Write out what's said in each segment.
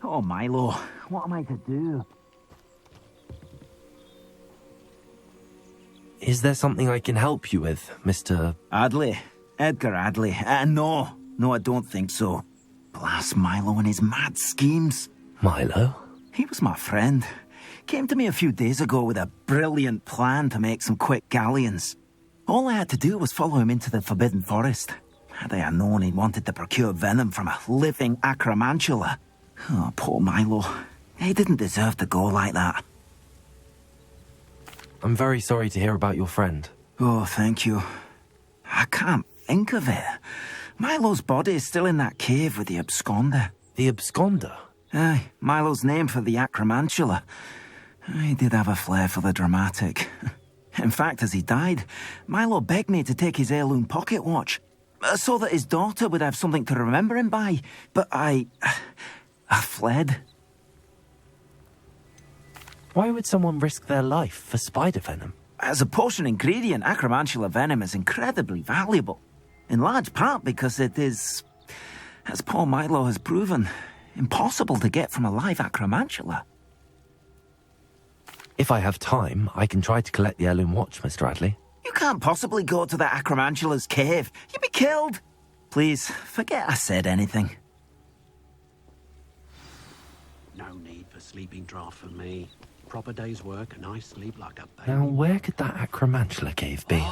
Oh, Milo, what am I to do? Is there something I can help you with, Mr. Adley. Edgar Adley. No, I don't think so. Blast Milo and his mad schemes. Milo? He was my friend. Came to me a few days ago with a brilliant plan to make some quick galleons. All I had to do was follow him into the Forbidden Forest. Had I known he wanted to procure venom from a living acromantula. Oh, poor Milo. He didn't deserve to go like that. I'm very sorry to hear about your friend. Oh, thank you. I can't think of it. Milo's body is still in that cave with the absconder. The absconder? Aye, Milo's name for the acromantula. He did have a flair for the dramatic. In fact, as he died, Milo begged me to take his heirloom pocket watch, so that his daughter would have something to remember him by. But I fled. Why would someone risk their life for spider venom? As a potion ingredient, acromantula venom is incredibly valuable. In large part because it is, as poor Milo has proven, impossible to get from a live acromantula. If I have time, I can try to collect the heirloom watch, Mr. Adley. You can't possibly go to the acromantula's cave. You'd be killed. Please, forget I said anything. No need for sleeping draft for me. Proper day's work and I sleep like a baby. Now, where could that acromantula cave be?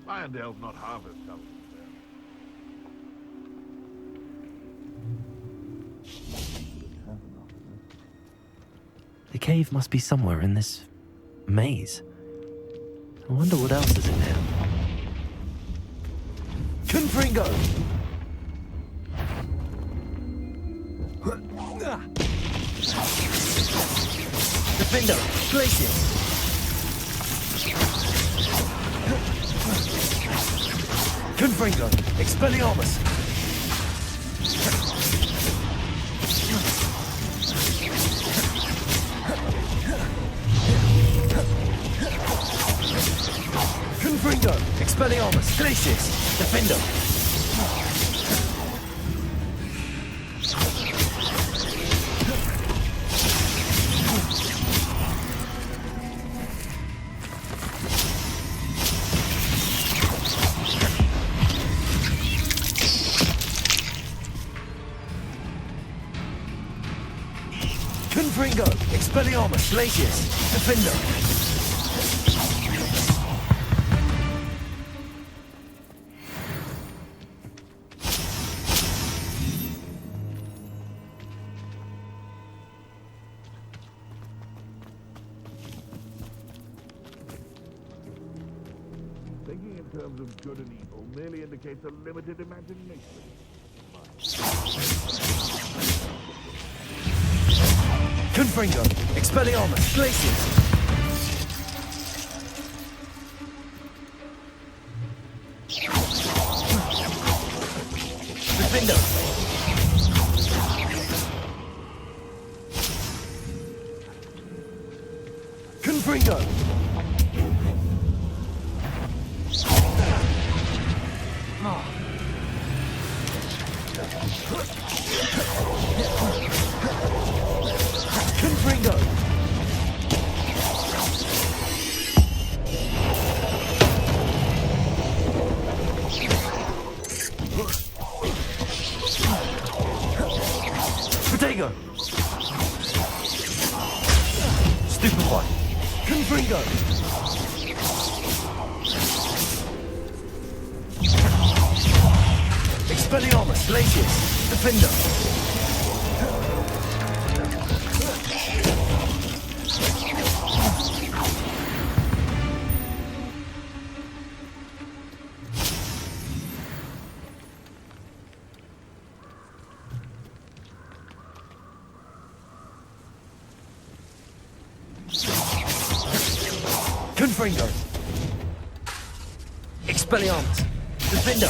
Irondale's not half as tough as The cave must be somewhere in this maze. I wonder what else is in here. Confringo! Defender! Glacier! Confringo! Expelliarmus! Confringo! Expelliarmus! Glacius! Defender! Confringo! Expelliarmus! Glacius! Defender! Thinking in terms of good and evil merely indicates a limited imagination. Confringo! Expelliarmus! Glacius! Defender! Confringo! Confringo! Protego! Stupefy! Confringo! Expelliarmus! Glacius! Defender! Confringo. Expelliarmus. Defendo.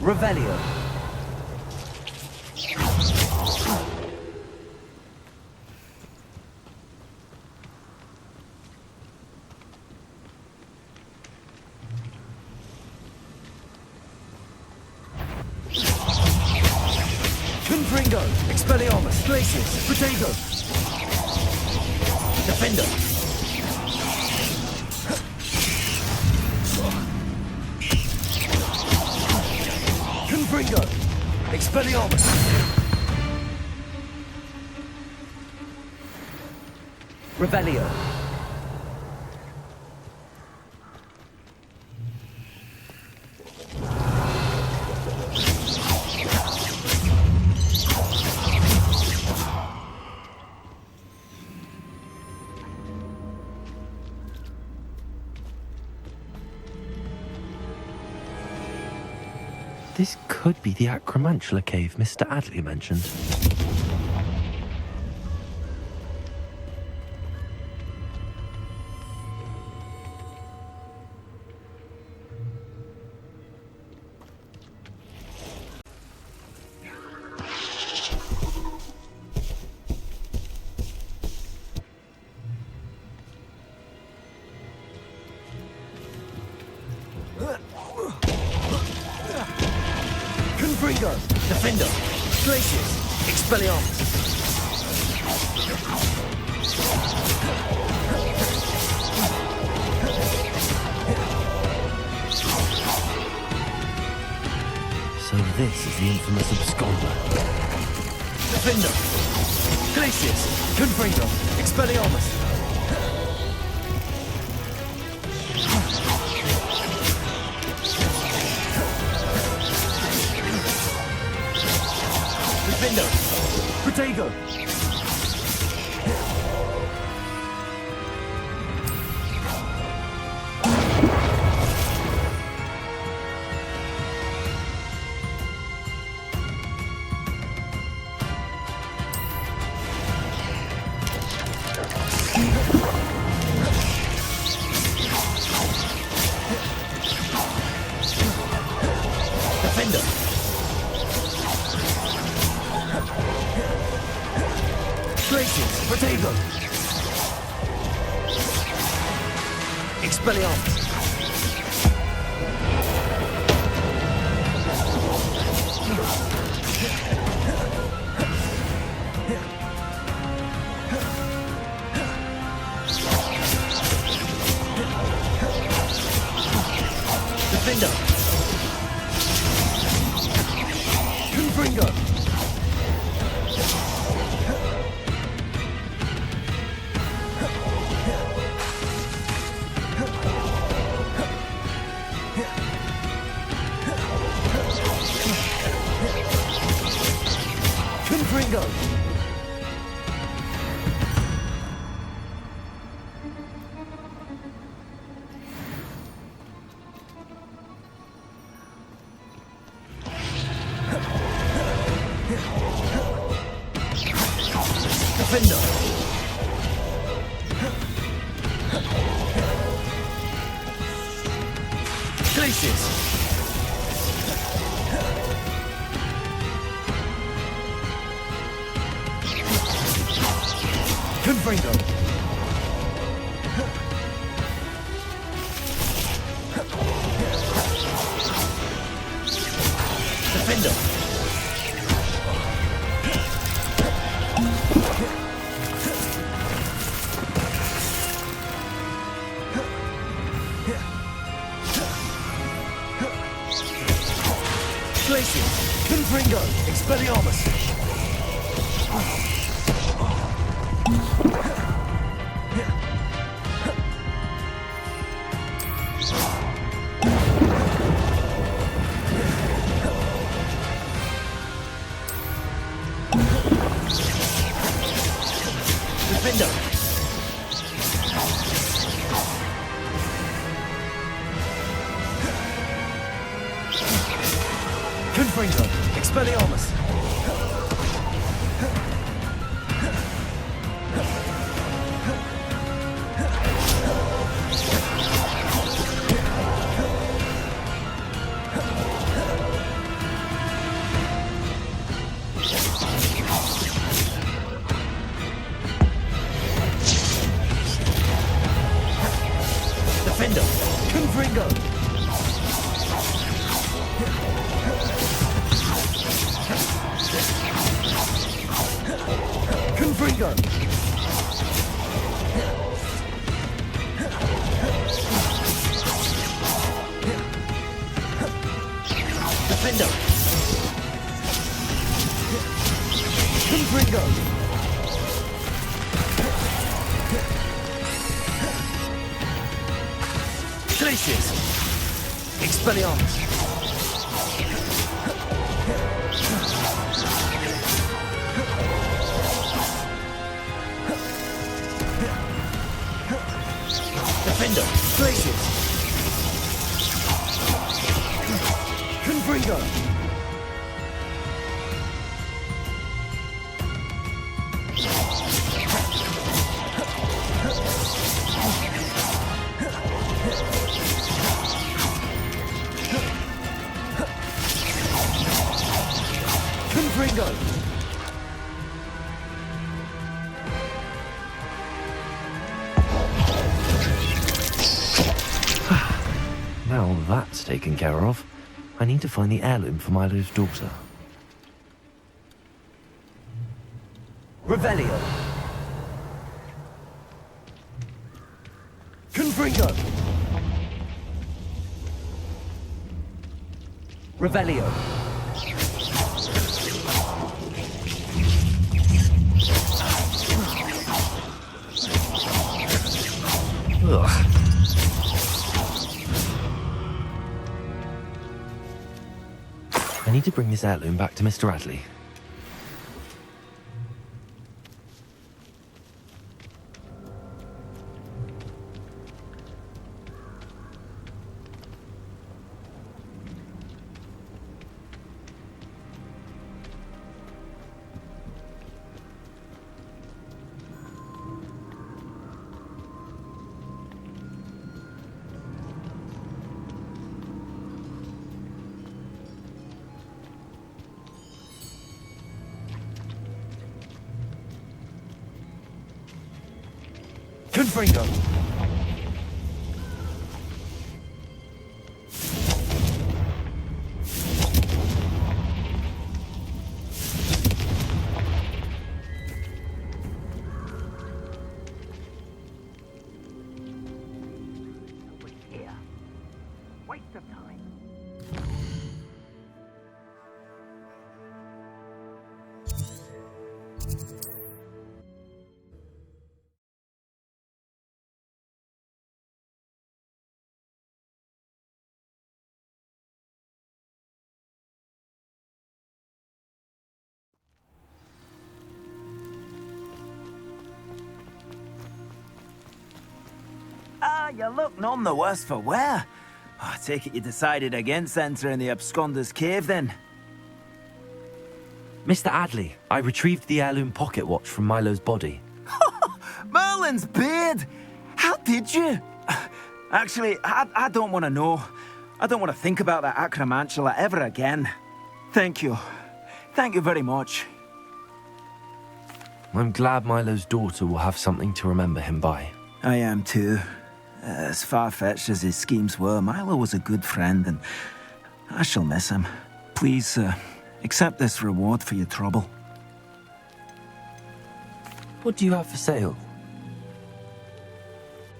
Revelio. Confringo. Expelliarmus. Glacius. Potato. Defender. Confringo. Expelliarmus. Revelio. This could be the Acromantula cave Mr. Adley mentioned. Confringo. Defender. Glacius. Expelliarmus. So this is the infamous absconder. Defender. Glacius. Confringo. Expelliarmus. Defender. Potato. Defender. Glacius. Potato. Expelliarmus. Defender. Confringo. Confringo. Defender. Glacius. Confringo. Defender. Glacius. Confringo. Expelliarmus. Expelliarmus! Defender! Confringo! Confringo! Defender! Confringo! Glaciers! Expelliarmus! Defender! Glaciers! Confringo! Confringo! Now that's taken care of, I need to find the heirloom for Milo's daughter. Revelio! Confringo! Revelio! Ugh. I need to bring this heirloom back to Mr. Radley. Confringo! Here. Waste of time. Ah, you look none the worse for wear. I take it you decided against entering the absconder's cave, then? Mr. Adley, I retrieved the heirloom pocket watch from Milo's body. Merlin's beard! How did you? Actually, I don't want to know. I don't want to think about that acromantula ever again. Thank you. Thank you very much. I'm glad Milo's daughter will have something to remember him by. I am too. As far-fetched as his schemes were, Milo was a good friend, and I shall miss him. Please, accept this reward for your trouble. What do you have for sale?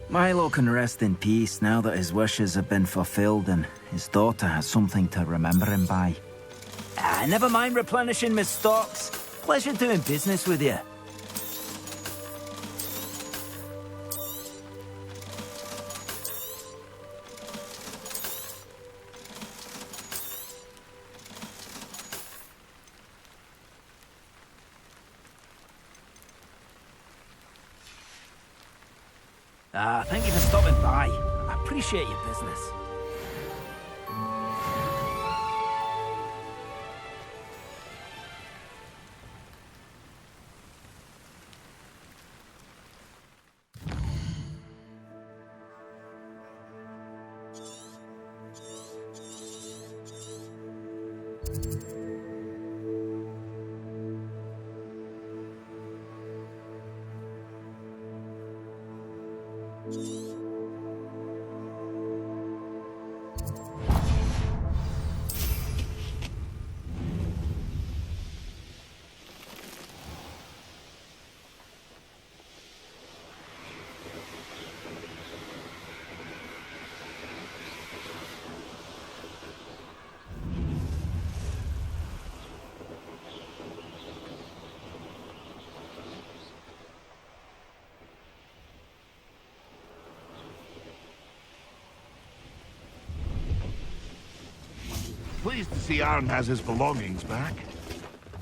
Milo can rest in peace now that his wishes have been fulfilled and his daughter has something to remember him by. Never mind replenishing my stocks. Pleasure doing business with you. Thank you for stopping by. I appreciate your business. Pleased to see Aaron has his belongings back.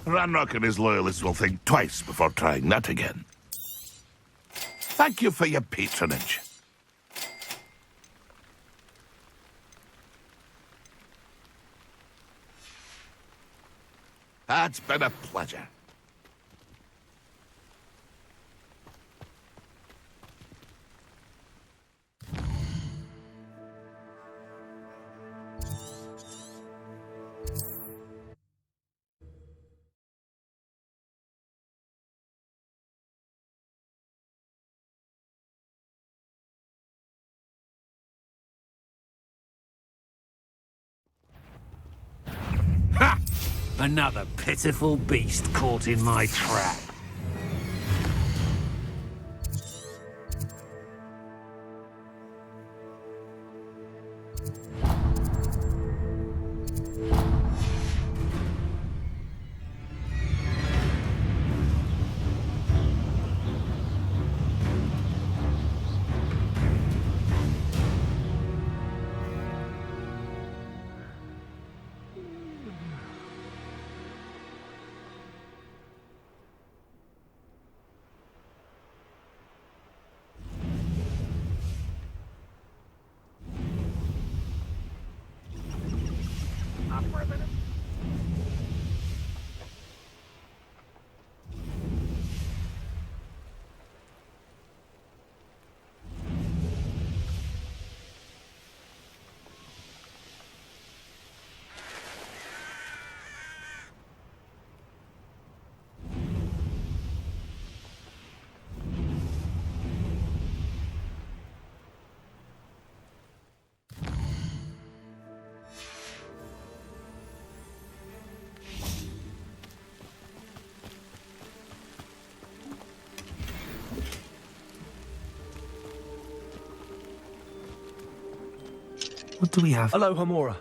Ranrock and his loyalists will think twice before trying that again. Thank you for your patronage. It's been a pleasure. Ha! Another pitiful beast caught in my trap. What do we have? Aloha Mora.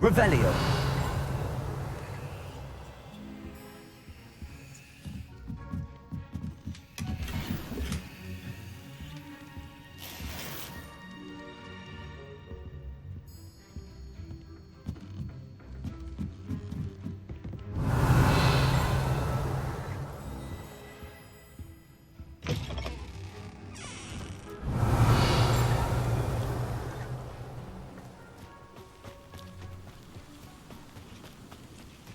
Revelio.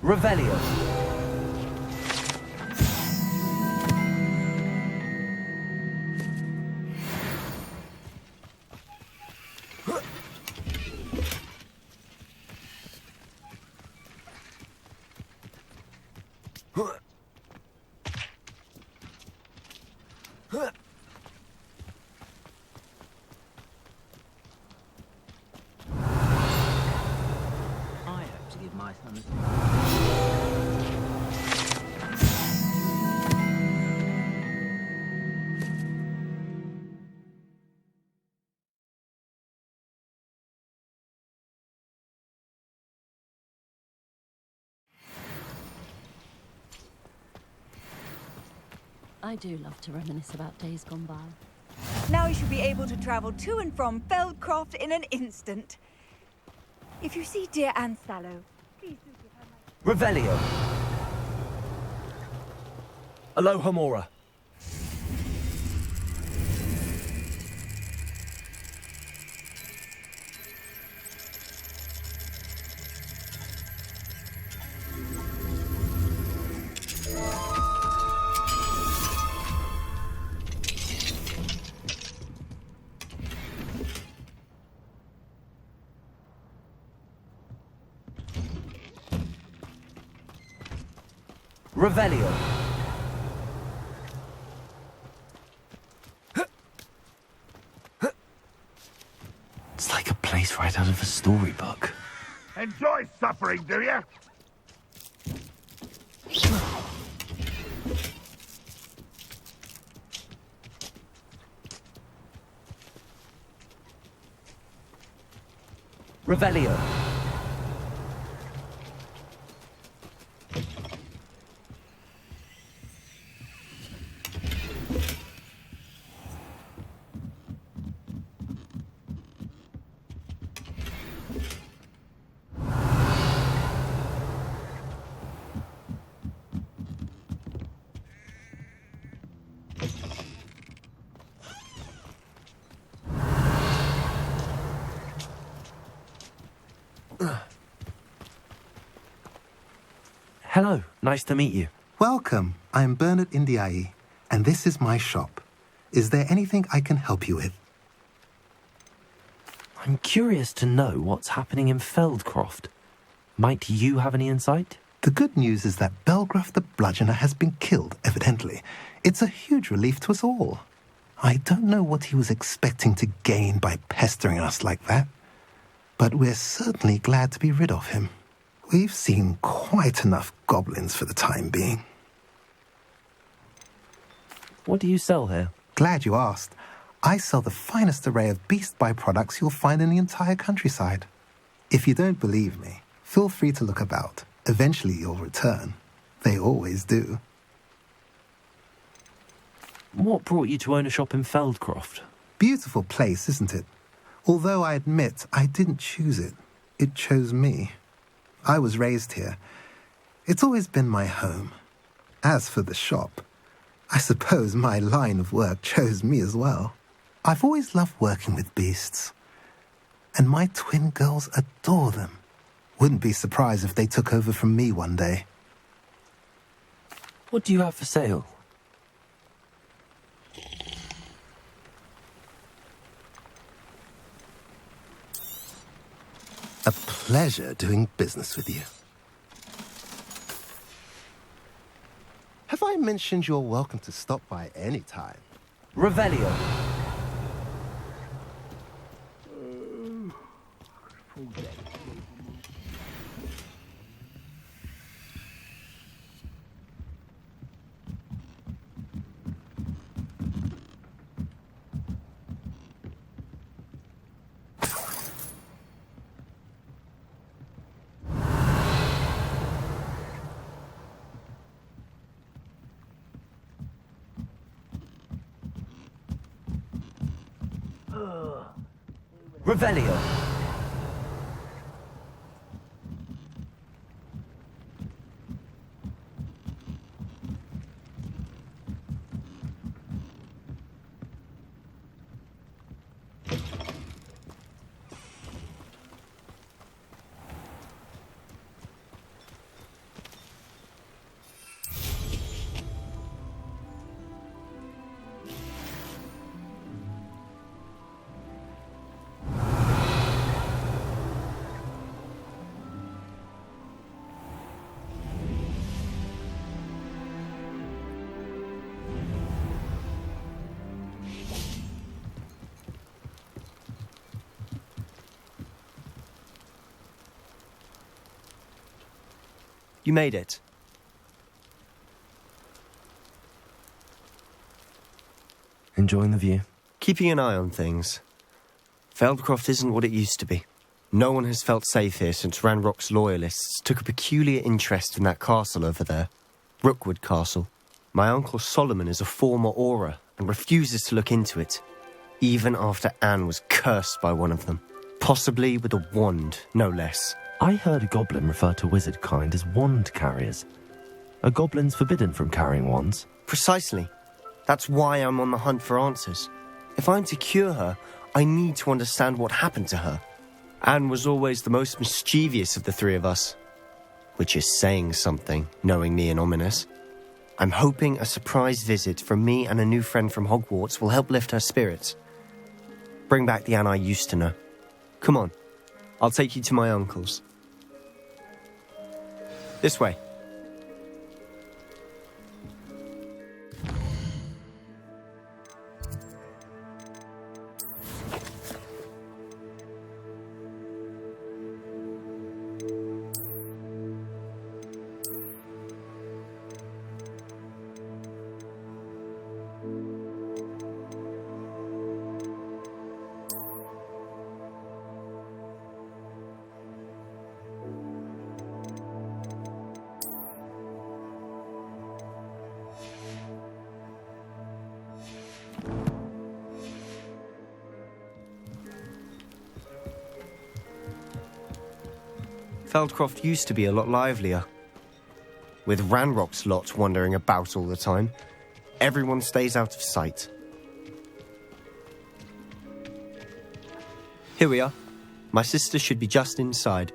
Revelio. I hope to give my son. I do love to reminisce about days gone by. Now you should be able to travel to and from Feldcroft in an instant. If you see dear Anne Sallow, please do give her my... Revelio. Aloha Mora. Revelio. It's like a place right out of a storybook. Enjoy suffering, do you? Revelio. Hello, nice to meet you. Welcome. I'm Bernard Indiaye, and this is my shop. Is there anything I can help you with? I'm curious to know what's happening in Feldcroft. Might you have any insight? The good news is that Belgraf the Bludgeoner has been killed, evidently. It's a huge relief to us all. I don't know what he was expecting to gain by pestering us like that, but we're certainly glad to be rid of him. We've seen quite enough goblins for the time being. What do you sell here? Glad you asked. I sell the finest array of beast byproducts you'll find in the entire countryside. If you don't believe me, feel free to look about. Eventually you'll return. They always do. What brought you to own a shop in Feldcroft? Beautiful place, isn't it? Although I admit I didn't choose it. It chose me. I was raised here. It's always been my home. As for the shop, I suppose my line of work chose me as well. I've always loved working with beasts, and my twin girls adore them. Wouldn't be surprised if they took over from me one day. What do you have for sale? A pleasure doing business with you. Have I mentioned you're welcome to stop by any time? Revelio. Revelio. You made it. Enjoying the view? Keeping an eye on things. Feldcroft isn't what it used to be. No one has felt safe here since Ranrock's loyalists took a peculiar interest in that castle over there. Rookwood Castle. My uncle Solomon is a former Auror and refuses to look into it, even after Anne was cursed by one of them. Possibly with a wand, no less. I heard a goblin refer to wizard kind as wand carriers. Are goblins forbidden from carrying wands? Precisely. That's why I'm on the hunt for answers. If I'm to cure her, I need to understand what happened to her. Anne was always the most mischievous of the three of us. Which is saying something, knowing me and ominous. I'm hoping a surprise visit from me and a new friend from Hogwarts will help lift her spirits. Bring back the Anne I used to know. Come on, I'll take you to my uncle's. This way. Feldcroft used to be a lot livelier. With Ranrock's lot wandering about all the time, everyone stays out of sight. Here we are. My sister should be just inside.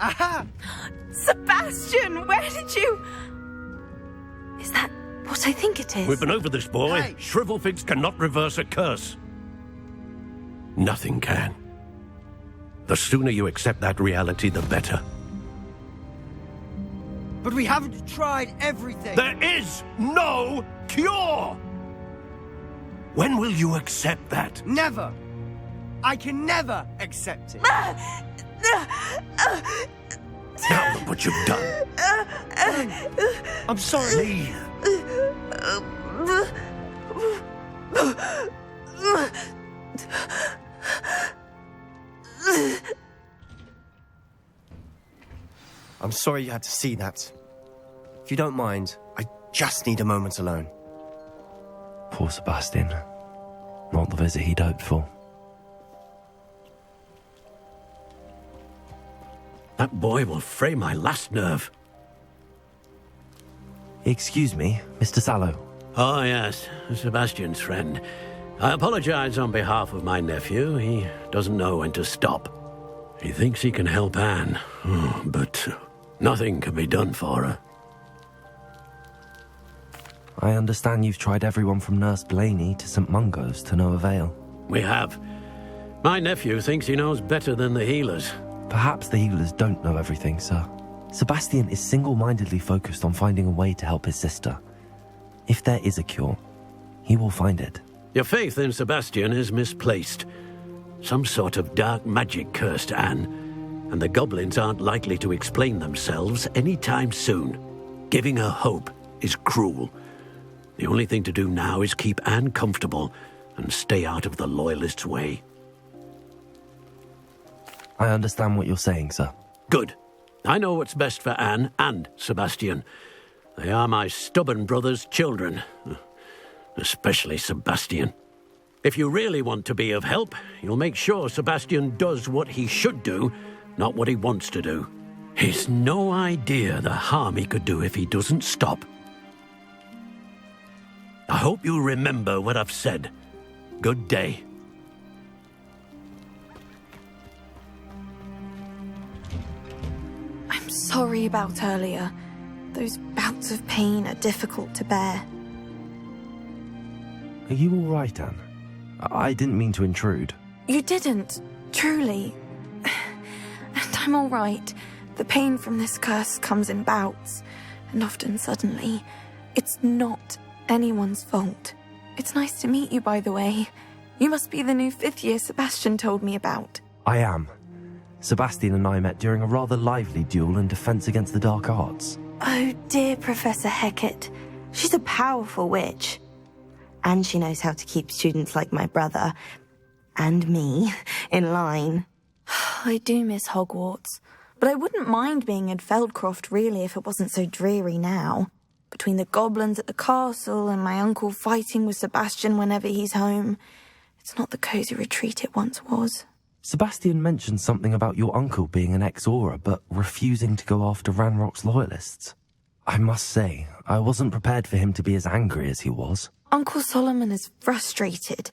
Aha! Sebastian, where did you... Is that what I think it is? We've been over this, boy. Hey. Shrivelfigs cannot reverse a curse. Nothing can. The sooner you accept that reality, the better. But we haven't tried everything. There is no cure! When will you accept that? Never. I can never accept it. Now look what you've done. I'm sorry. Leave. I'm sorry you had to see that. If you don't mind, I just need a moment alone. Poor Sebastian. Not the visit he'd hoped for. That boy will fray my last nerve. Excuse me, Mr. Sallow. Oh, yes, Sebastian's friend. I apologize on behalf of my nephew. He doesn't know when to stop. He thinks he can help Anne, but nothing can be done for her. I understand you've tried everyone from Nurse Blaney to St. Mungo's to no avail. We have. My nephew thinks he knows better than the healers. Perhaps the healers don't know everything, sir. Sebastian is single-mindedly focused on finding a way to help his sister. If there is a cure, he will find it. Your faith in Sebastian is misplaced. Some sort of dark magic cursed Anne, and the goblins aren't likely to explain themselves anytime soon. Giving her hope is cruel. The only thing to do now is keep Anne comfortable and stay out of the Loyalists' way. I understand what you're saying, sir. Good. I know what's best for Anne and Sebastian. They are my stubborn brother's children. Especially Sebastian. If you really want to be of help, you'll make sure Sebastian does what he should do, not what he wants to do. He's no idea the harm he could do if he doesn't stop. I hope you remember what I've said. Good day. I'm sorry about earlier. Those bouts of pain are difficult to bear. Are you all right, Anne? I didn't mean to intrude. You didn't, truly. And I'm all right. The pain from this curse comes in bouts, and often suddenly. It's not anyone's fault. It's nice to meet you, by the way. You must be the new 5th year Sebastian told me about. I am. Sebastian and I met during a rather lively duel in defense against the dark arts. Oh, dear Professor Hecat. She's a powerful witch. And she knows how to keep students like my brother, and me, in line. I do miss Hogwarts, but I wouldn't mind being in Feldcroft, really, if it wasn't so dreary now. Between the goblins at the castle and my uncle fighting with Sebastian whenever he's home, it's not the cosy retreat it once was. Sebastian mentioned something about your uncle being an ex-Aura, but refusing to go after Ranrock's loyalists. I must say, I wasn't prepared for him to be as angry as he was. Uncle Solomon is frustrated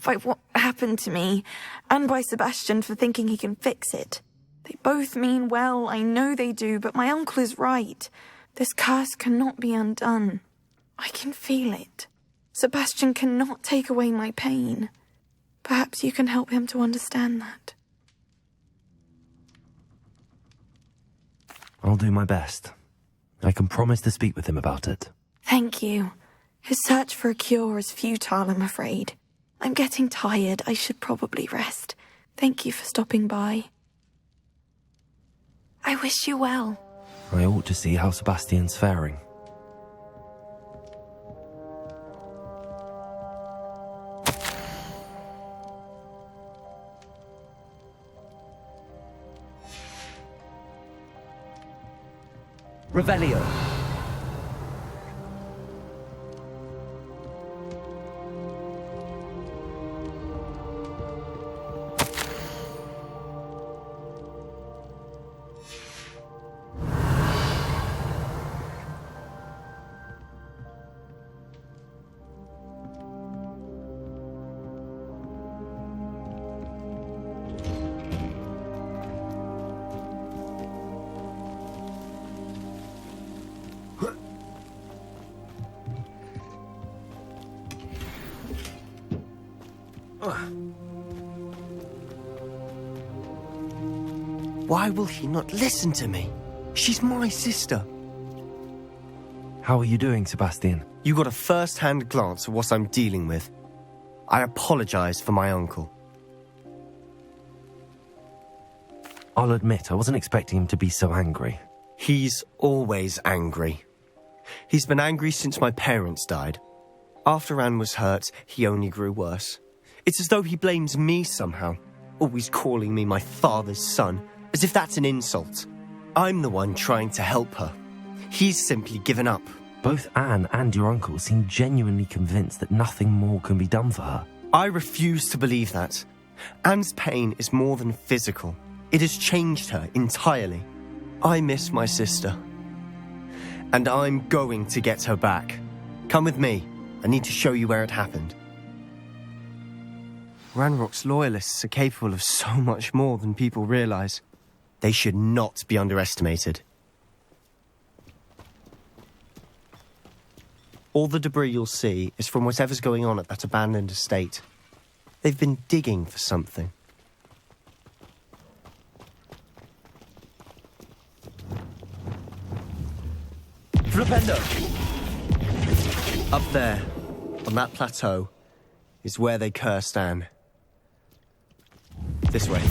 by what happened to me, and by Sebastian for thinking he can fix it. They both mean well, I know they do, but my uncle is right. This curse cannot be undone. I can feel it. Sebastian cannot take away my pain. Perhaps you can help him to understand that. I'll do my best. I can promise to speak with him about it. Thank you. His search for a cure is futile, I'm afraid. I'm getting tired. I should probably rest. Thank you for stopping by. I wish you well. I ought to see how Sebastian's faring. Revelio. Why will he not listen to me? She's my sister. How are you doing, Sebastian? You got a first-hand glance at what I'm dealing with. I apologize for my uncle. I'll admit, I wasn't expecting him to be so angry. He's always angry. He's been angry since my parents died. After Anne was hurt, he only grew worse. It's as though he blames me somehow, always calling me my father's son, as if that's an insult. I'm the one trying to help her. He's simply given up. Both Anne and your uncle seem genuinely convinced that nothing more can be done for her. I refuse to believe that. Anne's pain is more than physical. It has changed her entirely. I miss my sister. And I'm going to get her back. Come with me. I need to show you where it happened. Ranrock's loyalists are capable of so much more than people realize. They should not be underestimated. All the debris you'll see is from whatever's going on at that abandoned estate. They've been digging for something. Flipendo! Up there, on that plateau, is where they cursed Anne. This way.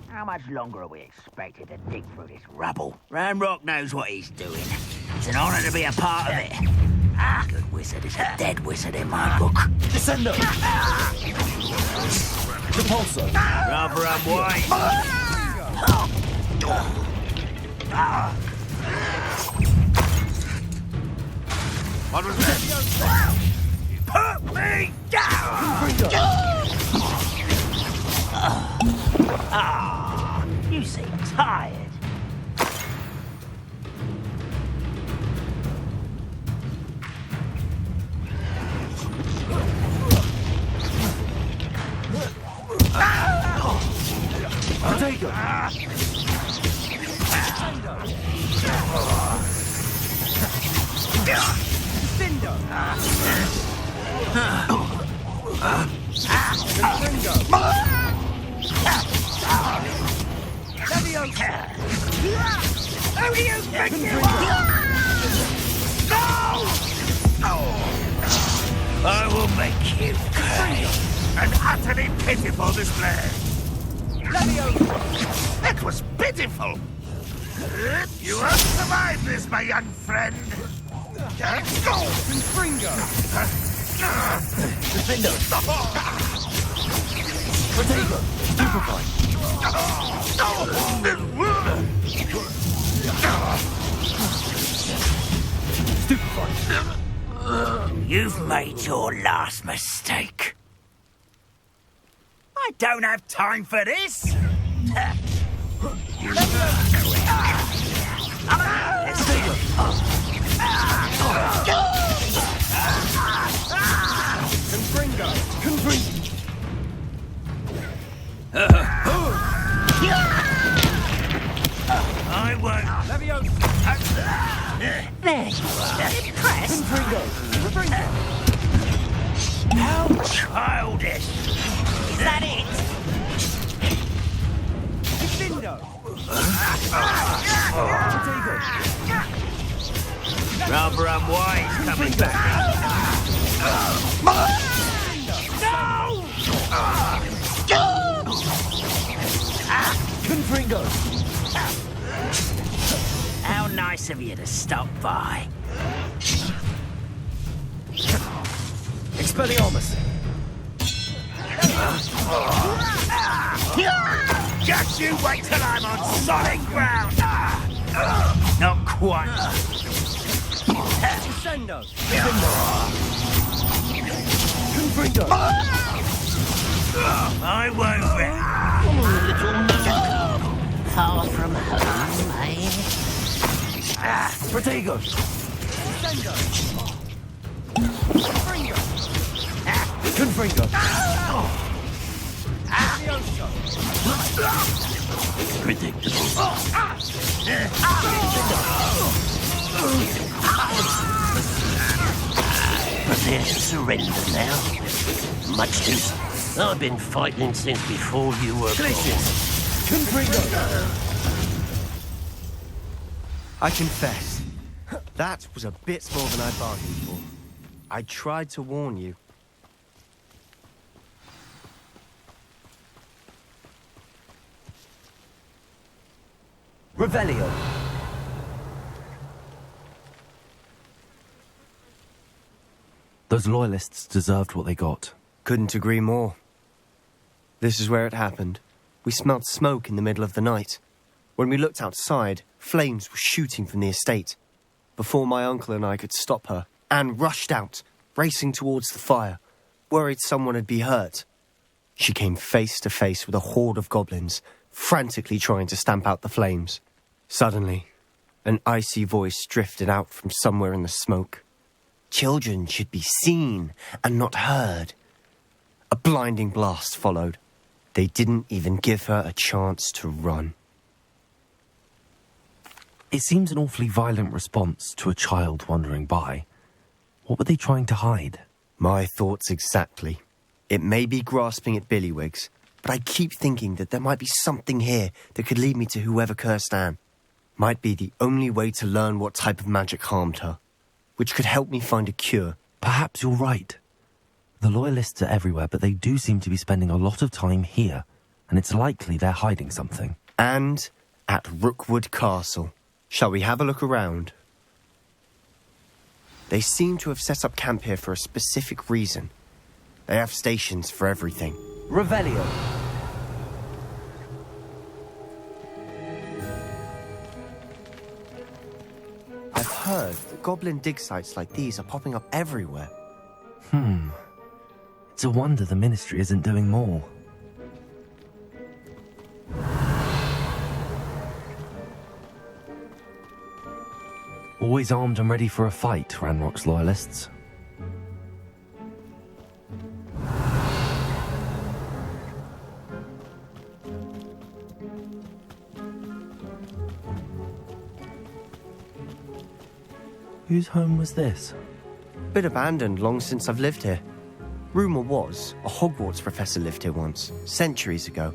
How much longer are we expected to dig through this rubble? Ranrock knows what he's doing. It's an honor to be a part of it. A good wizard is a dead wizard in my book. Descendo! Repulsor! Rather unwise. What was that? Put me down! You seem tired. Potato! Who do you think you are? No! I will make you pay. An utterly pitiful display. That was pitiful. You won't survive this, my young friend. Go! Confringo! Defendo! Potato! Stupefy! You've made your last mistake. I don't have time for this. I won't. There you are. Impressed? How childish. Is that it? Rather unwise coming back. No! Confringo! How nice of you to stop by. Expelliarmus! Just you wait till I'm on solid ground. Not quite. Descendo! Confringo! I won't be. Far from home, eh? Protego! Confringo! Predictable. Prepare to surrender now. Much too. I've been fighting since before you were born. Confringo! I confess, that was a bit more than I bargained for. I tried to warn you. Revelio! Those loyalists deserved what they got. Couldn't agree more. This is where it happened. We smelled smoke in the middle of the night. When we looked outside, flames were shooting from the estate. Before my uncle and I could stop her, Anne rushed out, racing towards the fire, worried someone had been hurt. She came face to face with a horde of goblins, frantically trying to stamp out the flames. Suddenly, an icy voice drifted out from somewhere in the smoke. Children should be seen and not heard. A blinding blast followed. They didn't even give her a chance to run. It seems an awfully violent response to a child wandering by. What were they trying to hide? My thoughts exactly. It may be grasping at billywhigs, but I keep thinking that there might be something here that could lead me to whoever cursed Anne. Might be the only way to learn what type of magic harmed her, which could help me find a cure. Perhaps you're right. The loyalists are everywhere, but they do seem to be spending a lot of time here, and it's likely they're hiding something. And at Rookwood Castle. Shall we have a look around? They seem to have set up camp here for a specific reason. They have stations for everything. Revelio! I've heard that goblin dig sites like these are popping up everywhere. It's a wonder the Ministry isn't doing more. Always armed and ready for a fight, Ranrock's loyalists. Whose home was this? Bit abandoned long since I've lived here. Rumour was a Hogwarts professor lived here once, centuries ago.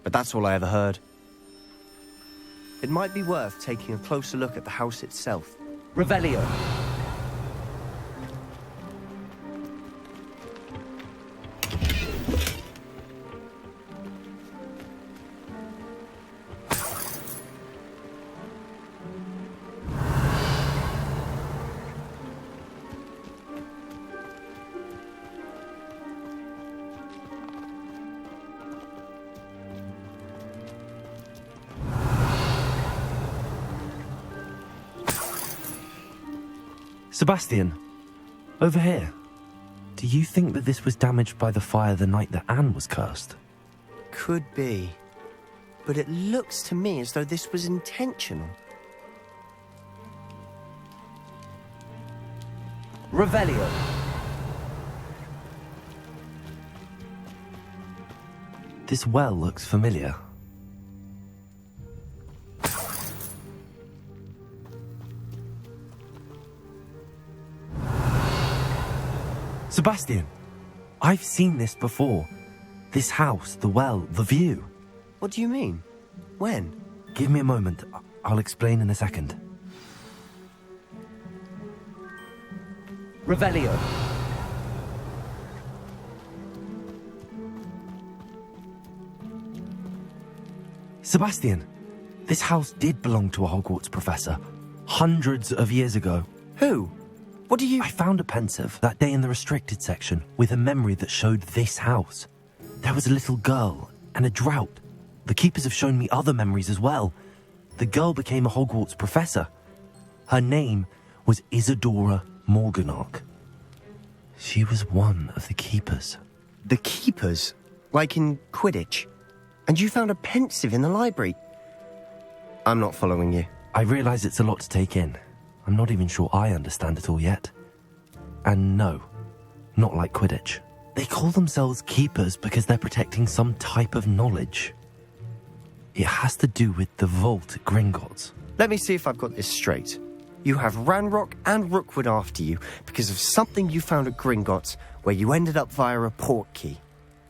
But that's all I ever heard. It might be worth taking a closer look at the house itself. Revelio! Sebastian, over here. Do you think that this was damaged by the fire the night that Anne was cursed? Could be. But it looks to me as though this was intentional. Revelio. This well looks familiar. Sebastian, I've seen this before. This house, the well, the view. What do you mean? When? Give me a moment. I'll explain in a second. Revelio. Sebastian, this house did belong to a Hogwarts professor. Hundreds of years ago. Who? What do you... I found a pensive that day in the restricted section with a memory that showed this house. There was a little girl and a drought. The keepers have shown me other memories as well. The girl became a Hogwarts professor. Her name was Isadora Morganach. She was one of the keepers. The keepers? Like in Quidditch? And you found a pensive in the library? I'm not following you. I realise it's a lot to take in. I'm not even sure I understand it all yet. And no, not like Quidditch. They call themselves keepers because they're protecting some type of knowledge. It has to do with the vault at Gringotts. Let me see if I've got this straight. You have Ranrock and Rookwood after you because of something you found at Gringotts where you ended up via a port key.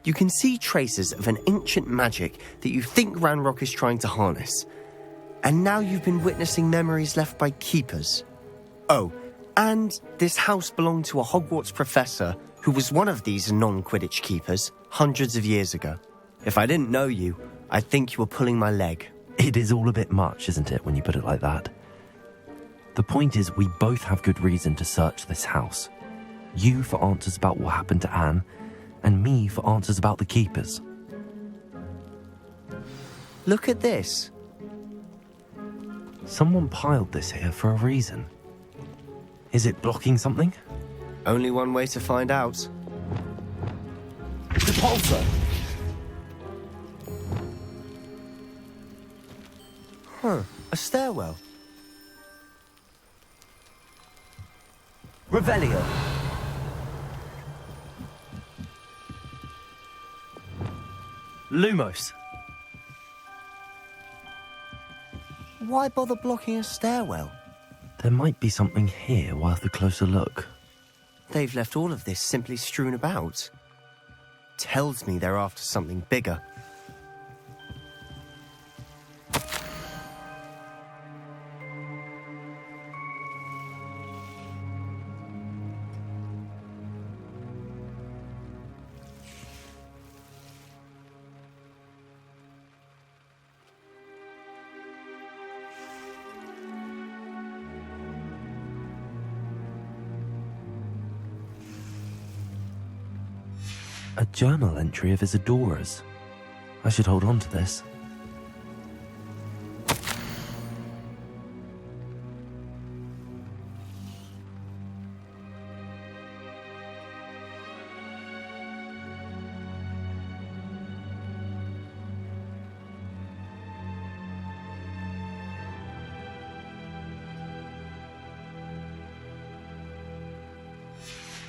You can see traces of an ancient magic that you think Ranrock is trying to harness. And now you've been witnessing memories left by keepers. Oh, and this house belonged to a Hogwarts professor who was one of these non-Quidditch keepers hundreds of years ago. If I didn't know you, I'd think you were pulling my leg. It is all a bit much, isn't it, when you put it like that? The point is, we both have good reason to search this house. You for answers about what happened to Anne, and me for answers about the keepers. Look at this. Someone piled this here for a reason. Is it blocking something? Only one way to find out. Repulsor! Huh, a stairwell. Revelio. Lumos. Why bother blocking a stairwell? There might be something here worth a closer look. They've left all of this simply strewn about. Tells me they're after something bigger. A journal entry of Isadora's. I should hold on to this.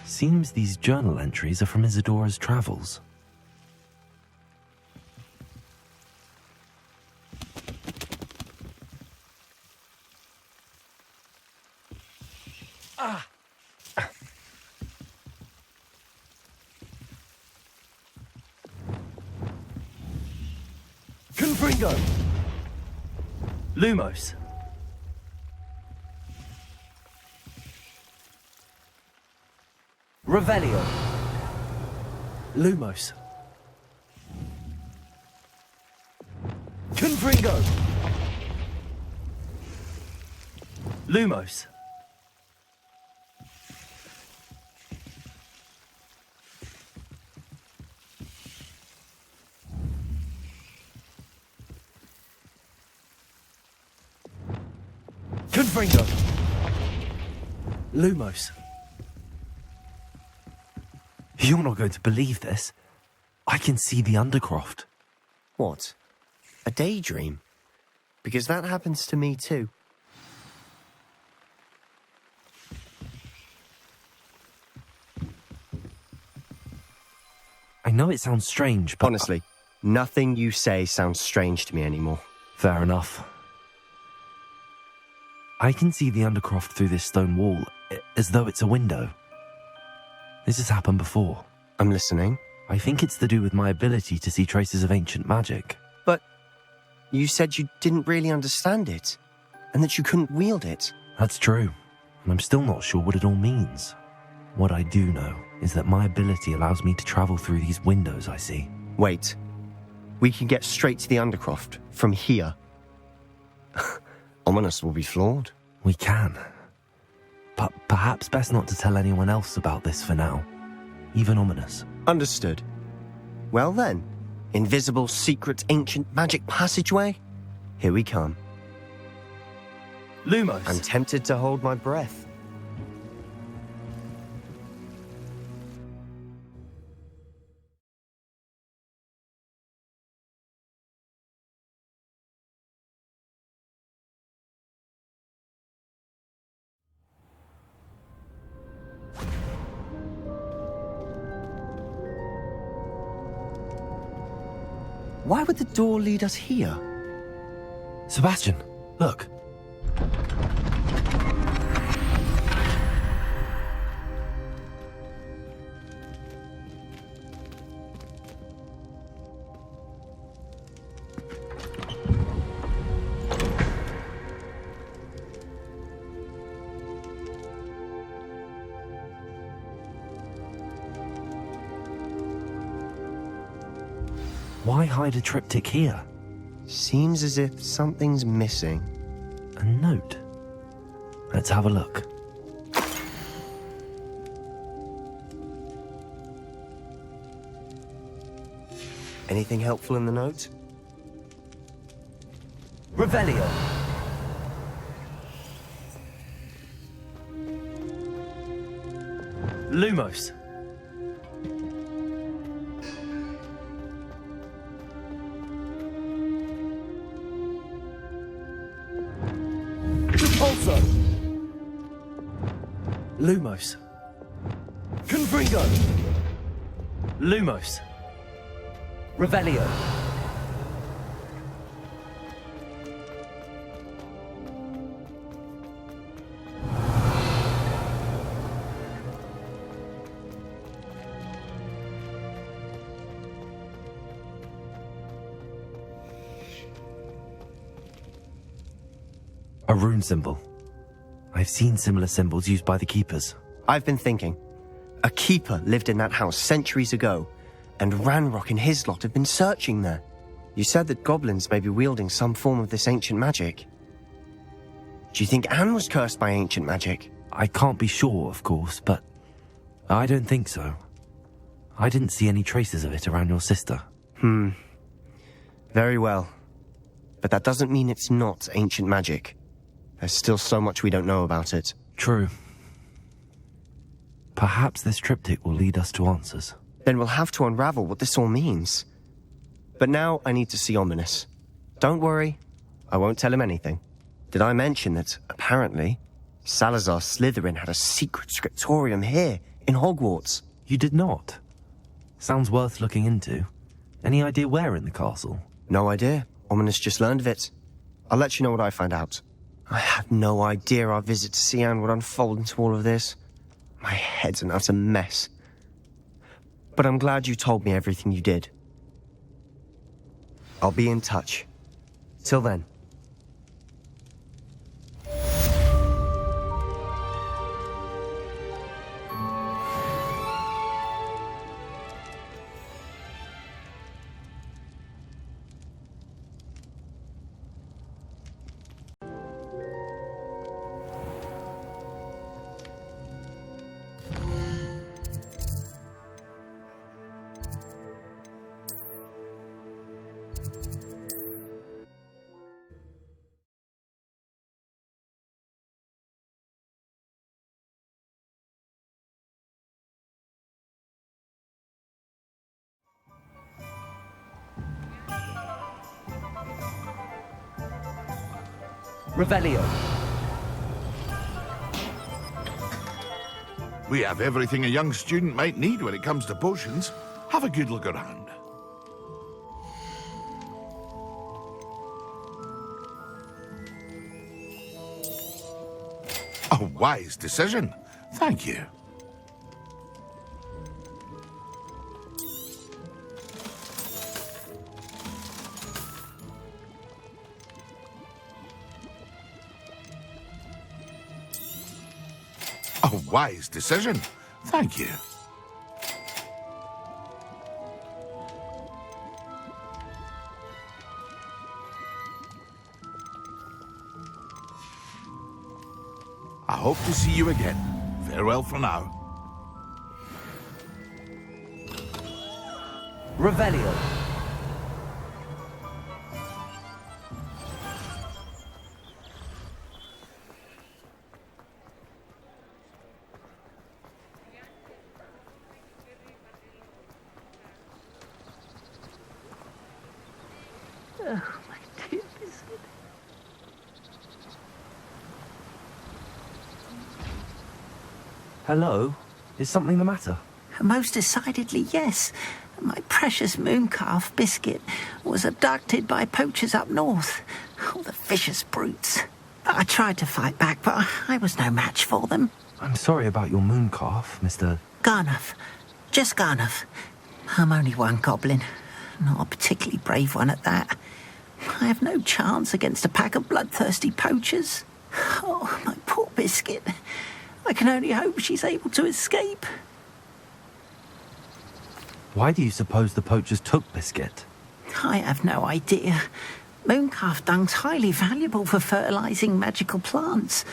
Seems these journal entries are from Isadora's travels. Confringo. Lumos. Revelio. Lumos. Confringo. Lumos. Confringo. Lumos. You're not going to believe this. I can see the Undercroft. What? A daydream? Because that happens to me too. I know it sounds strange, but... Honestly, nothing you say sounds strange to me anymore. Fair enough. I can see the Undercroft through this stone wall, as though it's a window. This has happened before. I'm listening. I think it's to do with my ability to see traces of ancient magic. But you said you didn't really understand it, and that you couldn't wield it. That's true, and I'm still not sure what it all means. What I do know is that my ability allows me to travel through these windows I see. Wait. We can get straight to the Undercroft from here. Ominous will be flawed. We can. But perhaps best not to tell anyone else about this for now. Even Ominous. Understood. Well then, invisible, secret, ancient magic passageway? Here we come. Lumos. I'm tempted to hold my breath. Why would the door lead us here? Sebastian, look. Why hide a triptych here? Seems as if something's missing. A note. Let's have a look. Anything helpful in the note? Revelio. Lumos. Repulsor. Lumos. Confringo. Lumos. Revelio. A rune symbol. I've seen similar symbols used by the keepers. I've been thinking. A keeper lived in that house centuries ago, and Ranrock and his lot have been searching there. You said that goblins may be wielding some form of this ancient magic. Do you think Anne was cursed by ancient magic? I can't be sure, of course, but I don't think so. I didn't see any traces of it around your sister. Very well. But that doesn't mean it's not ancient magic. There's still so much we don't know about it. True. Perhaps this triptych will lead us to answers. Then we'll have to unravel what this all means. But now I need to see Ominous. Don't worry, I won't tell him anything. Did I mention that, apparently, Salazar Slytherin had a secret scriptorium here, in Hogwarts? You did not? Sounds worth looking into. Any idea where in the castle? No idea. Ominous just learned of it. I'll let you know what I find out. I had no idea our visit to Sian would unfold into all of this. My head's an utter mess. But I'm glad you told me everything you did. I'll be in touch. Till then. Revelio. We have everything a young student might need when it comes to potions. Have a good look around. A wise decision. Thank you. A wise decision. Thank you. I hope to see you again. Farewell for now. Revelio. Hello? Is something the matter? Most decidedly, yes. My precious mooncalf, Biscuit, was abducted by poachers up north. Oh, the vicious brutes. I tried to fight back, but I was no match for them. I'm sorry about your mooncalf, Mr. Garnuff. Just Garnuff. I'm only one goblin. Not a particularly brave one at that. I have no chance against a pack of bloodthirsty poachers. Oh, my poor Biscuit. I can only hope she's able to escape. Why do you suppose the poachers took Biscuit? I have no idea. Mooncalf dung's highly valuable for fertilising magical plants.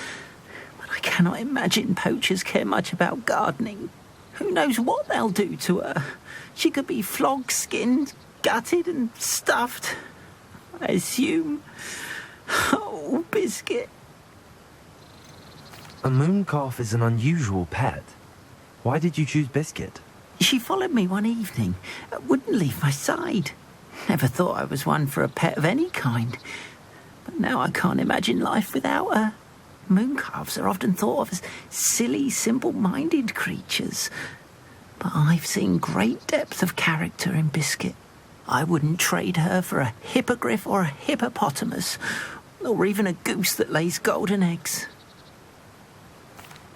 But I cannot imagine poachers care much about gardening. Who knows what they'll do to her? She could be flogged, skinned, gutted and stuffed. I assume. Oh, Biscuit. A mooncalf is an unusual pet. Why did you choose Biscuit? She followed me one evening, wouldn't leave my side. Never thought I was one for a pet of any kind. But now I can't imagine life without her. Mooncalves are often thought of as silly, simple-minded creatures. But I've seen great depth of character in Biscuit. I wouldn't trade her for a hippogriff or a hippopotamus, or even a goose that lays golden eggs.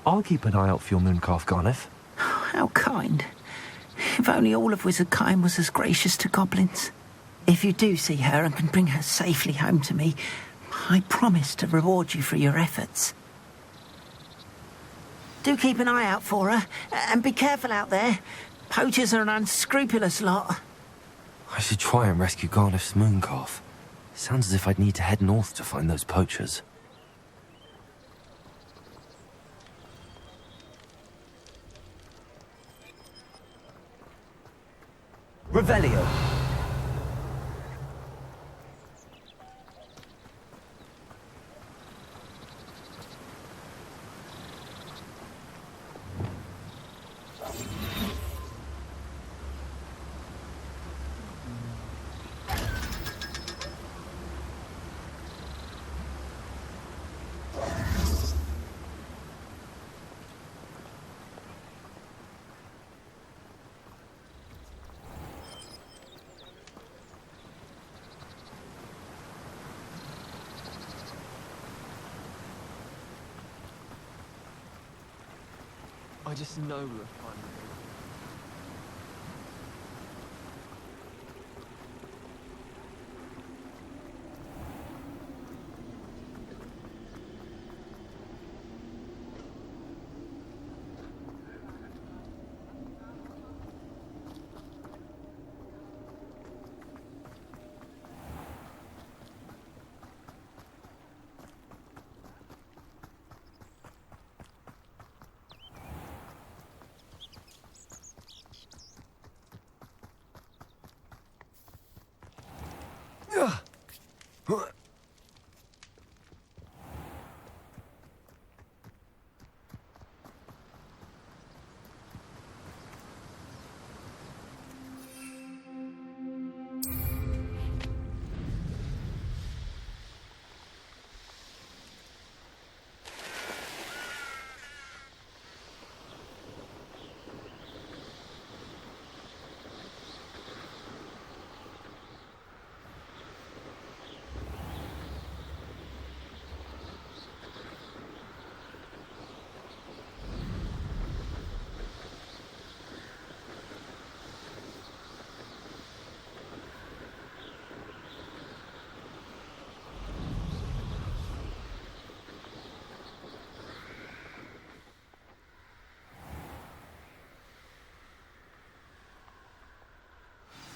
I'll keep an eye out for your mooncalf, Garnuff. How kind. If only all of Wizardkind was as gracious to goblins. If you do see her and can bring her safely home to me, I promise to reward you for your efforts. Do keep an eye out for her, and be careful out there. Poachers are an unscrupulous lot. I should try and rescue Garnuff's mooncalf. Sounds as if I'd need to head north to find those poachers. Revelio. I just know we're fine.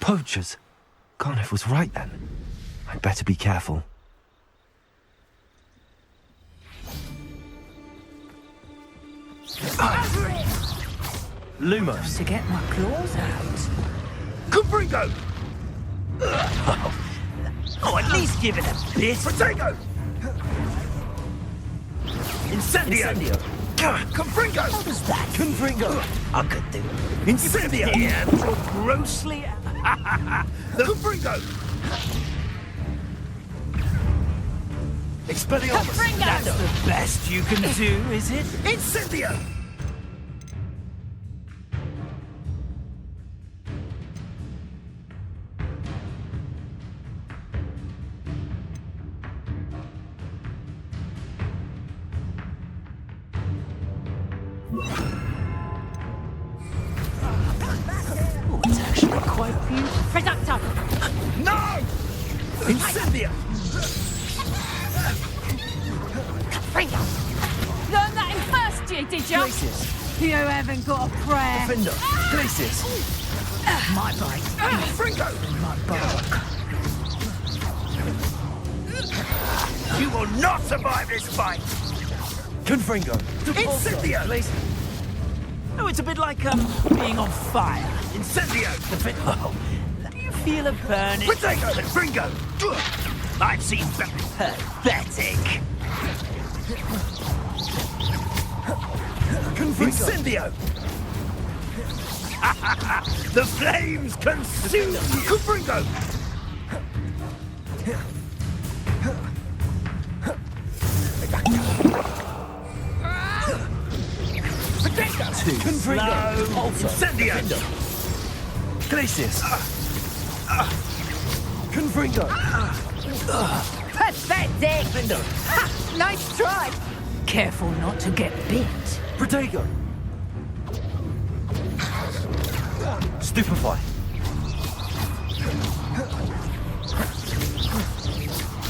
Poachers! Garnuff was right then. I'd better be careful. Lumos. To get my claws out. Confringo! Oh, at least give it a bit. Protego! Incendio. Confringo! How does that? Confringo. I could do it. Incendio! Grossly. Confringo! Expelliarmus. That's the best you can do, is it? Incendio! wipe you. Reductor! No! Incendia! Freedom! Learn that in first year, did you? Places. You haven't got a prayer. Defender. Places. My bite. Fringo! My bark. You will not survive this fight! Confringo. Incendio! Please. Oh, it's a bit like, being on fire. Incendio! Oh, do you feel a burning? Potato! Fringo! I've seen pathetic. Incendio! The flames consume you! Confringo! Confringo! Also, Incendio! Glacius. Confringo. Pathetic! Lindo. Ha! Nice try! Careful not to get bit. Protego. Stupefy.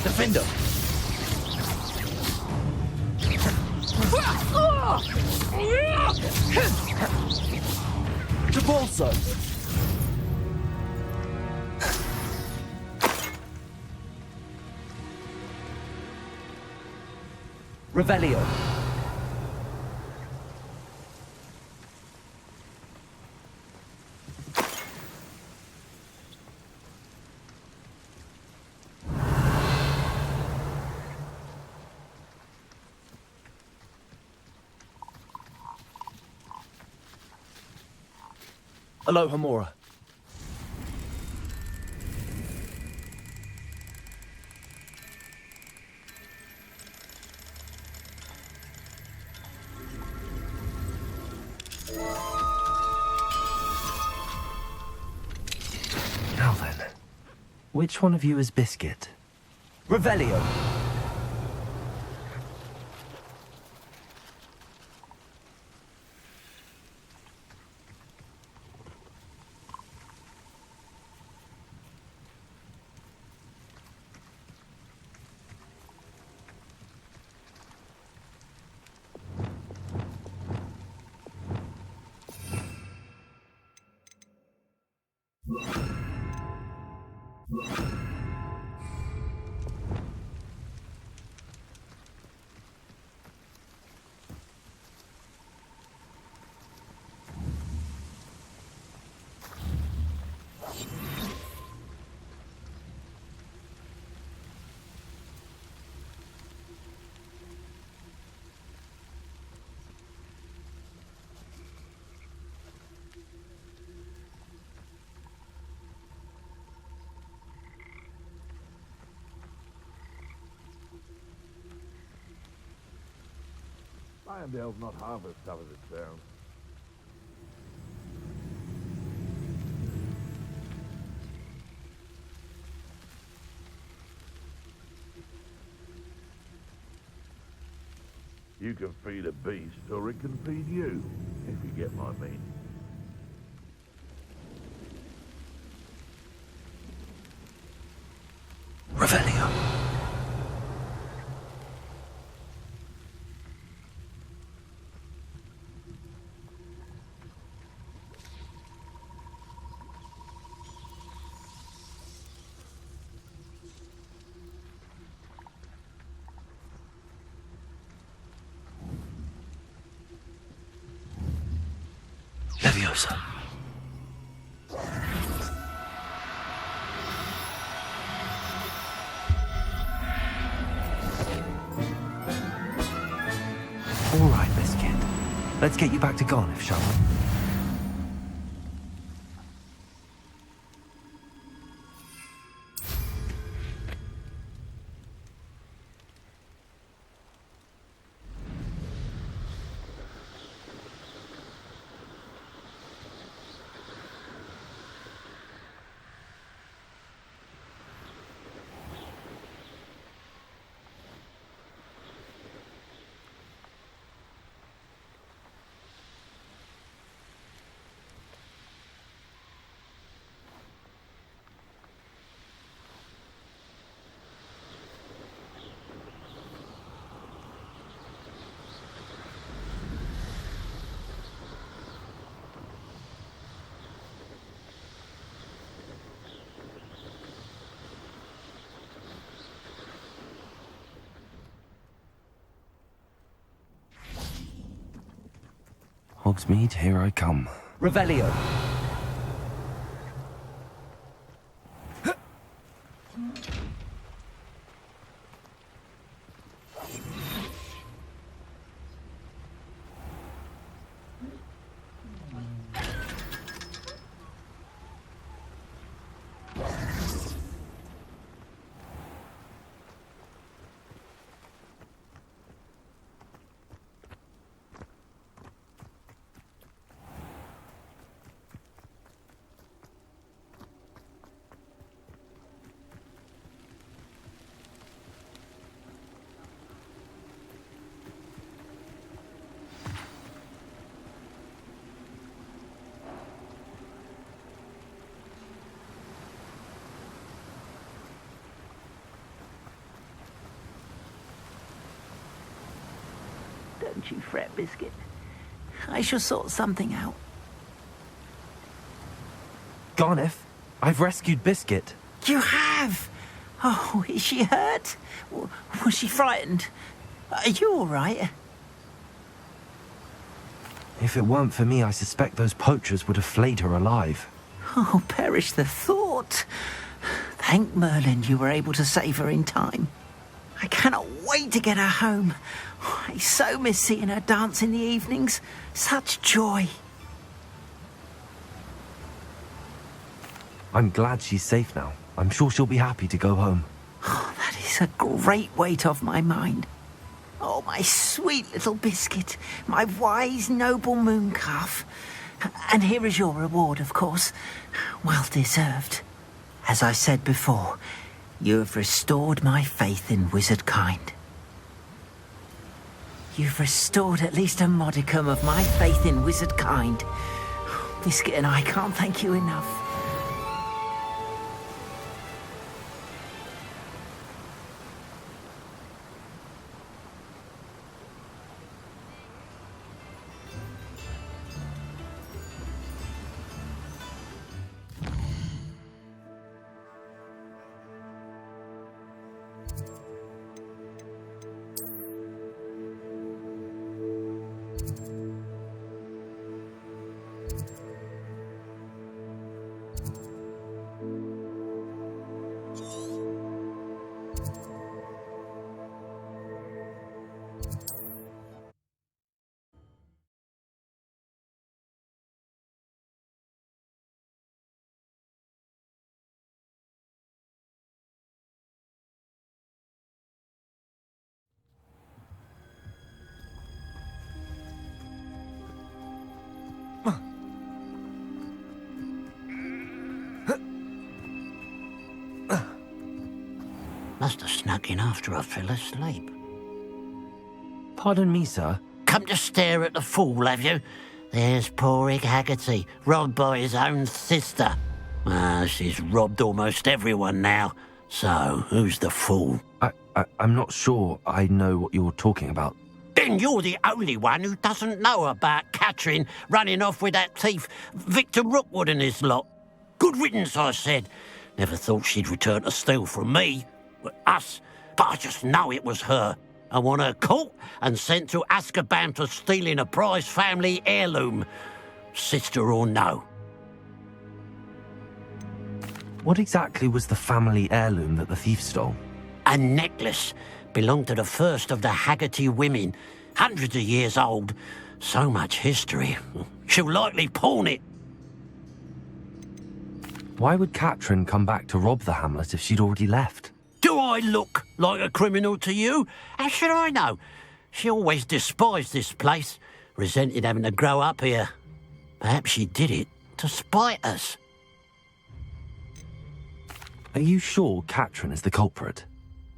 Defender. Trabolso. Revelio. Aloha Mora. Now then, which one of you is Biscuit? Revelio. Irondale's not half as tough as it sounds. You can feed a beast, or it can feed you, if you get my meaning. Revelio. Leviosa. All right, Biscuit. Let's get you back to Garniff, shall we? Hogsmeade, here I come. Revelio. Don't you fret, Biscuit. I shall sort something out. Garneth, I've rescued Biscuit. You have? Oh, is she hurt? Was she frightened? Are you all right? If it weren't for me, I suspect those poachers would have flayed her alive. Oh, perish the thought. Thank Merlin you were able to save her in time. I cannot wait to get her home. I so miss seeing her dance in the evenings. Such joy. I'm glad she's safe now. I'm sure she'll be happy to go home. Oh, that is a great weight off my mind. Oh, my sweet little Biscuit, my wise, noble moon calf. And here is your reward, of course. Well deserved. As I said before, you have restored my faith in wizard kind. You've restored at least a modicum of my faith in wizard kind. Biscuit and I can't thank you enough. Must have snuck in after I fell asleep. Pardon me, sir. Come to stare at the fool, have you? There's poor Ig Haggerty, robbed by his own sister. She's robbed almost everyone now. So, who's the fool? I'm not sure I know what you're talking about. Then you're the only one who doesn't know about Catherine running off with that thief, Victor Rookwood and his lot. Good riddance, I said. Never thought she'd return to steal from me. Us, but I just know it was her. I want her caught and sent to Azkaban for stealing a prize family heirloom. Sister or no. What exactly was the family heirloom that the thief stole? A necklace. Belonged to the first of the Haggerty women. Hundreds of years old. So much history. She'll likely pawn it. Why would Catherine come back to rob the hamlet if she'd already left? Do I look like a criminal to you? How should I know? She always despised this place, resented having to grow up here. Perhaps she did it to spite us. Are you sure Catherine is the culprit?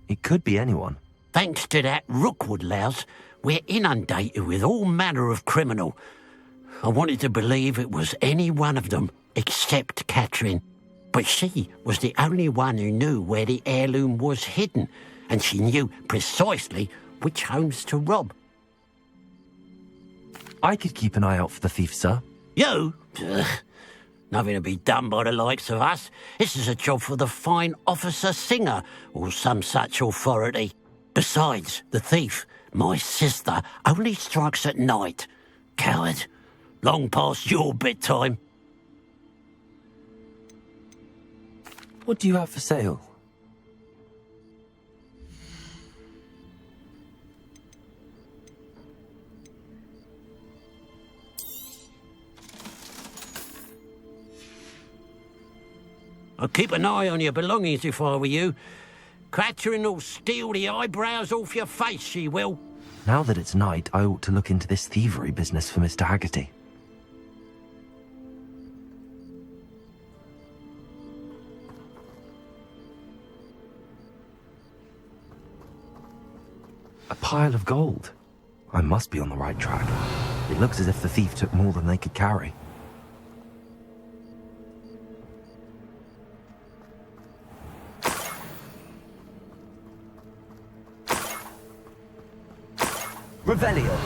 It could be anyone. Thanks to that Rookwood louse, we're inundated with all manner of criminal. I wanted to believe it was any one of them, except Catherine. But she was the only one who knew where the heirloom was hidden, and she knew precisely which homes to rob. I could keep an eye out for the thief, sir. You? Nothing to be done by the likes of us. This is a job for the fine officer Singer, or some such authority. Besides, the thief, my sister, only strikes at night. Coward. Long past your bedtime. What do you have for sale? I'd keep an eye on your belongings if I were you. Catherine will steal the eyebrows off your face, she will. Now that it's night, I ought to look into this thievery business for Mr. Haggerty. A pile of gold. I must be on the right track. It looks as if the thief took more than they could carry. Revelio.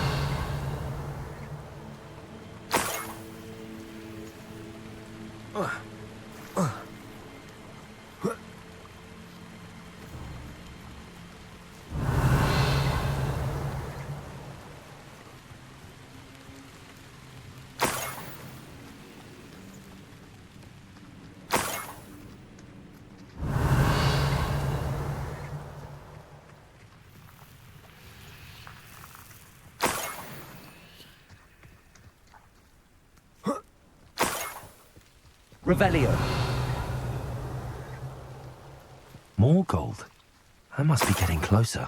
Revelio. More gold? I must be getting closer.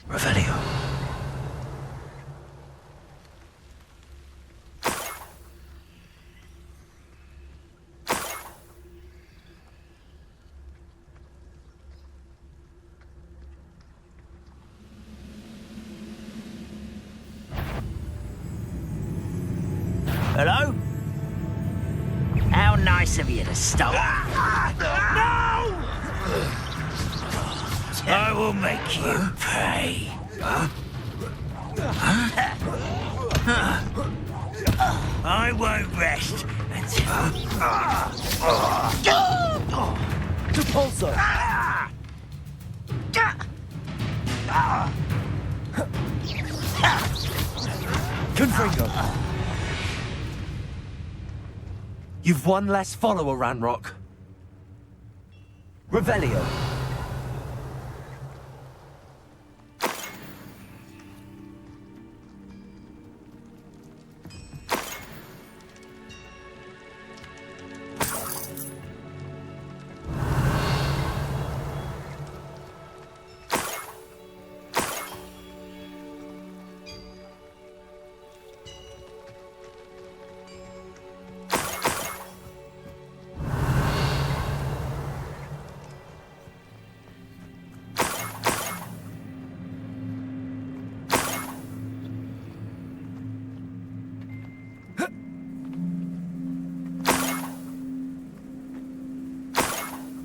Revelio. Hello? How nice of you to stop. No! I will make you pay. I won't rest until... Depulso! Confringo. You've one less follower, Ranrock. Revelio.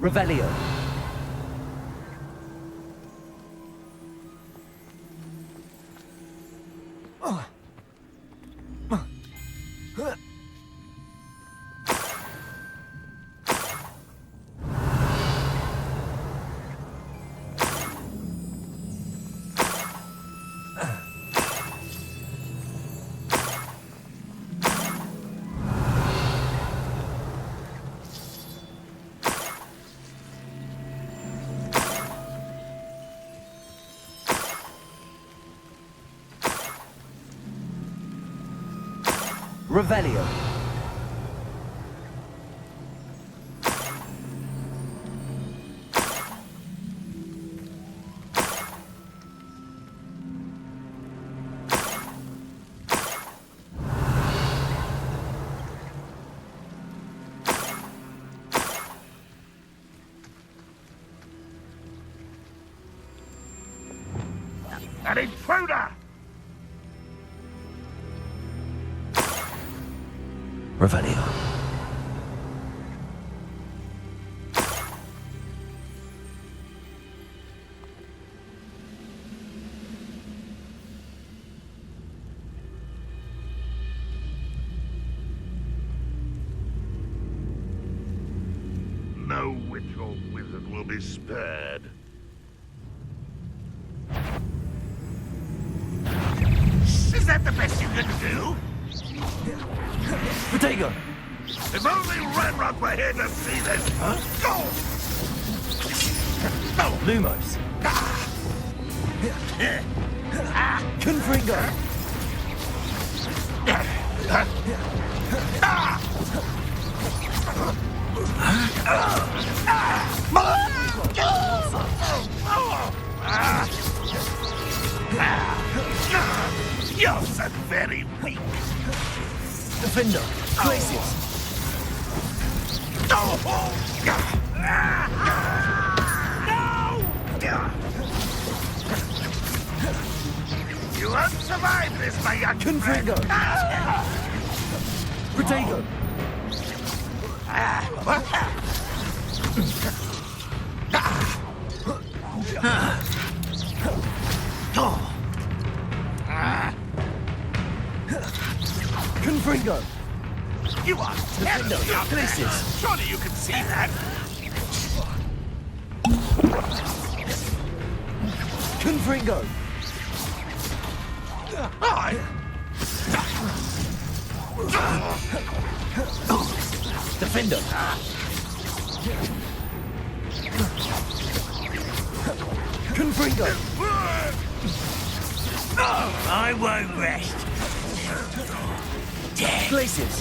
Revelio. Revelio. An intruder! Revelio. No which old wizard will be spared. Is that the best you can do? Potato! If only Ranrock were here to see this! Huh? Go! No! Lumos! Confringo! You're so very weak. Defender! Glacius! No! You won't survive this, my young Confringo! Potato! Confringo! You are terrible, Glacius! Surely you can see that. Confringo! Defender! Confringo! I won't rest! Glacius!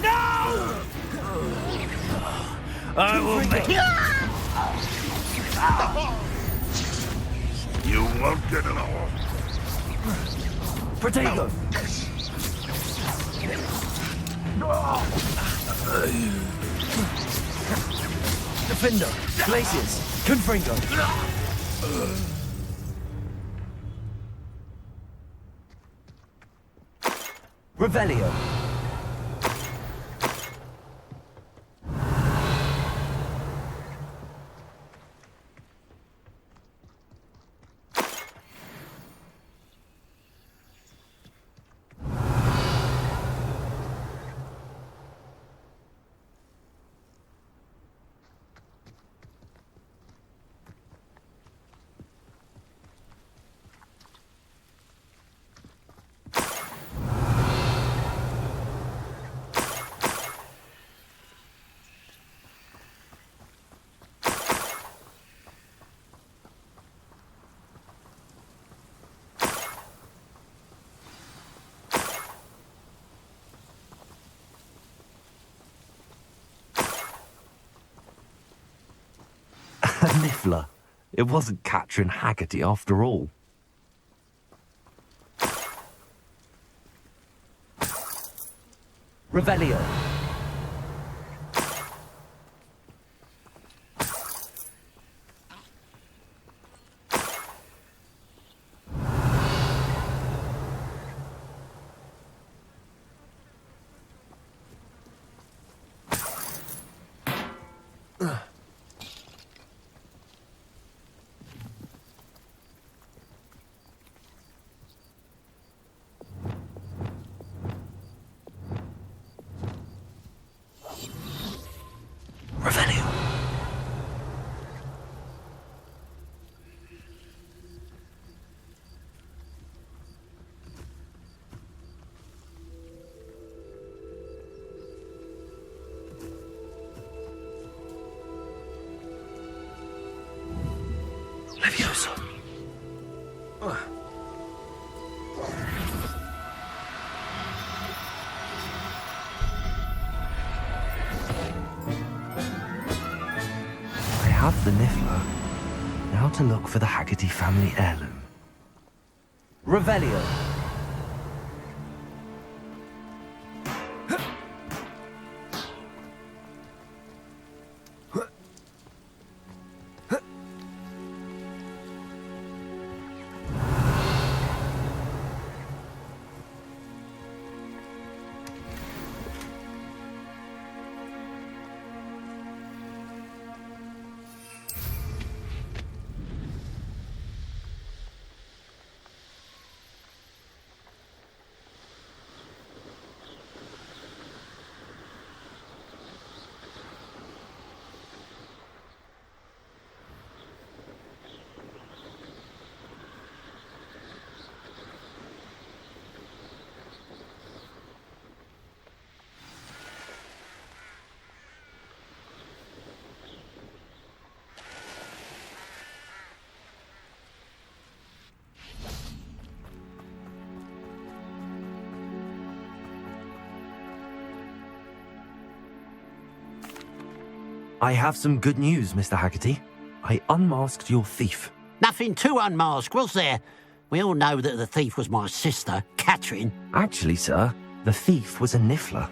No! I will make... You won't get it all. Potato! Defender! Glacius! Confringo! Revelio! Niffler. It wasn't Catherine Haggerty after all. Revelio! Levioso. I have the Niffler. Now to look for the Haggerty family heirloom. Revelio! I have some good news, Mr. Haggerty. I unmasked your thief. Nothing to unmask, was there? We all know that the thief was my sister, Catherine. Actually, sir, the thief was a niffler.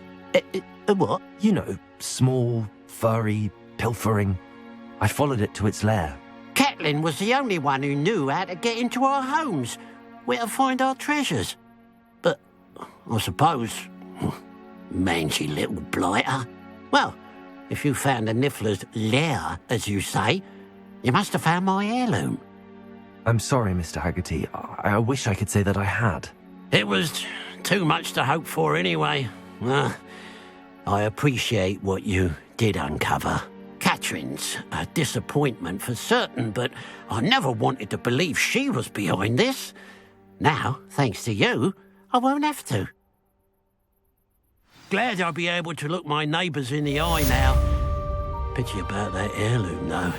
A what? You know, small, furry, pilfering. I followed it to its lair. Catelyn was the only one who knew how to get into our homes, where to find our treasures. But I suppose, mangy little blighter. Well, if you found the niffler's lair, as you say, you must have found my heirloom. I'm sorry, Mr. Haggerty. I wish I could say that I had. It was too much to hope for anyway. I appreciate what you did uncover. Catherine's a disappointment for certain, but I never wanted to believe she was behind this. Now, thanks to you, I won't have to. Glad I'll be able to look my neighbours in the eye now. Pity about that heirloom, though.